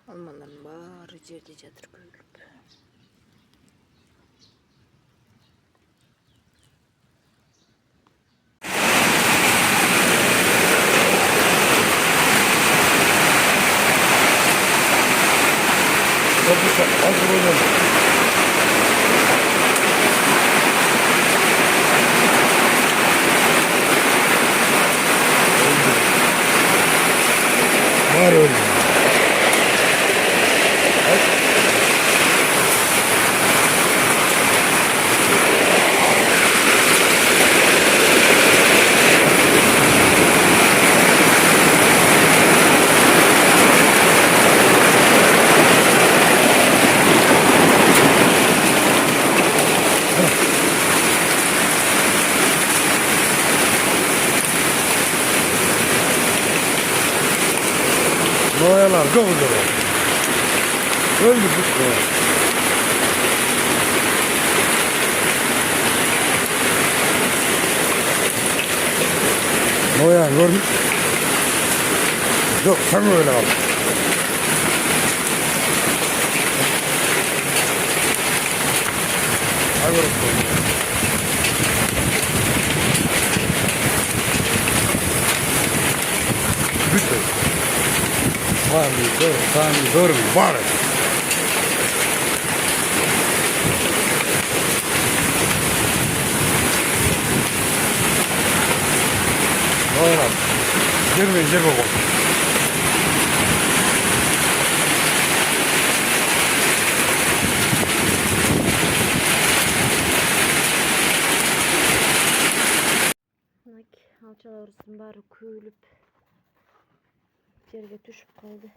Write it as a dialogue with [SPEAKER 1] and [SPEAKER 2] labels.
[SPEAKER 1] Almanların bari yerde çadır koyulup.
[SPEAKER 2] Var öyle. Noyalar çok uzun. Öldü bu. Noya gördün. Yok sen öyle al. Hadi bakalım. Bütün. Var var. Noyalar. Girme bak.
[SPEAKER 1] Alçalar bari köylüp yerге düşüp kaldı.